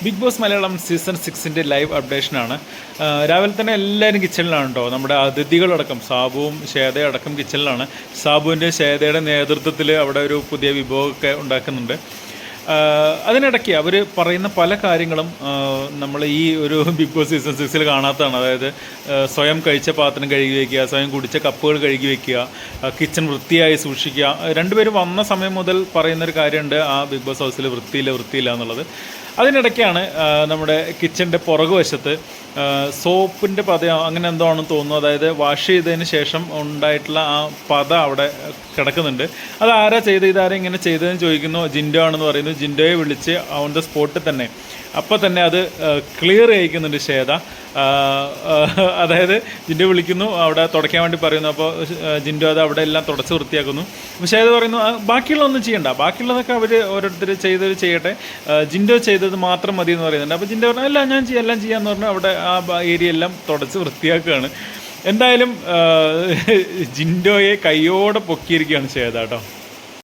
Big Boss Malayalam season 6 live അപ്ഡേഷനാണ്. രാവിലെ തന്നെ എല്ലാവരും കിച്ചണിലാണ് കേട്ടോ. നമ്മുടെ അതിഥികളടക്കം സാബുവും ശ്വേതയും അടക്കം കിച്ചണിലാണ്. സാബുവിൻ്റെ ശ്വേതയുടെ നേതൃത്വത്തിൽ അവിടെ ഒരു പുതിയ വിഭവമൊക്കെ ഉണ്ടാക്കുന്നുണ്ട്. അതിനിടയ്ക്ക് അവർ പറയുന്ന പല കാര്യങ്ങളും നമ്മൾ ഈ ഒരു ബിഗ് ബോസ് സീസൺ 6 കാണാത്തതാണ്. അതായത് സ്വയം കഴിച്ച പാത്രം കഴുകി വയ്ക്കുക, സ്വയം കുടിച്ച കപ്പുകൾ കഴുകി വയ്ക്കുക, കിച്ചൺ വൃത്തിയായി സൂക്ഷിക്കുക. രണ്ടുപേരും വന്ന സമയം മുതൽ പറയുന്നൊരു കാര്യമുണ്ട്, ആ ബിഗ് ബോസ് ഹൗസിൽ വൃത്തിയില്ല എന്നുള്ളത്. അതിനിടയ്ക്കാണ് നമ്മുടെ കിച്ചൻ്റെ പുറകുവശത്ത് സോപ്പിൻ്റെ പത അങ്ങനെ എന്തോ ആണെന്ന് തോന്നുന്നു. അതായത് വാഷ് ചെയ്തതിന് ശേഷം ഉണ്ടായിട്ടുള്ള ആ പത അവിടെ കിടക്കുന്നുണ്ട്. അത് ആരാ ഇതാരാ ഇങ്ങനെ ചെയ്തതെന്ന് ചോദിക്കുന്നു. ജിൻഡോ ആണെന്ന് പറയുന്നു. ജിൻഡോയെ വിളിച്ച് ഓൺ ദ സ്പോട്ടിൽ തന്നെ അപ്പോൾ തന്നെ അത് ക്ലിയർ ചെയ്യിക്കുന്നുണ്ട് ശ്വേത. അതായത് ജിൻഡോ വിളിക്കുന്നു, അവിടെ തുടയ്ക്കാൻ വേണ്ടി പറയുന്നു. അപ്പോൾ ജിൻഡോ അത് അവിടെ എല്ലാം തുടച്ച് വൃത്തിയാക്കുന്നു. അപ്പോൾ ശ്വേത പറയുന്നു ബാക്കിയുള്ളതൊന്നും ചെയ്യണ്ട, ബാക്കിയുള്ളതൊക്കെ അവർ ഓരോരുത്തർ ചെയ്യട്ടെ, ജിൻഡോ ചെയ്തത് മാത്രം മതി എന്ന് പറയുന്നുണ്ട്. അപ്പോൾ ജിൻഡോ പറഞ്ഞു എല്ലാം ചെയ്യാമെന്ന് പറഞ്ഞു അവിടെ ആ ഏരിയ എല്ലാം തുടച്ച് വൃത്തിയാക്കുകയാണ്. എന്തായാലും ജിൻഡോയെ കയ്യോടെ പൊക്കിയിരിക്കുകയാണ് ശ്വേത കേട്ടോ.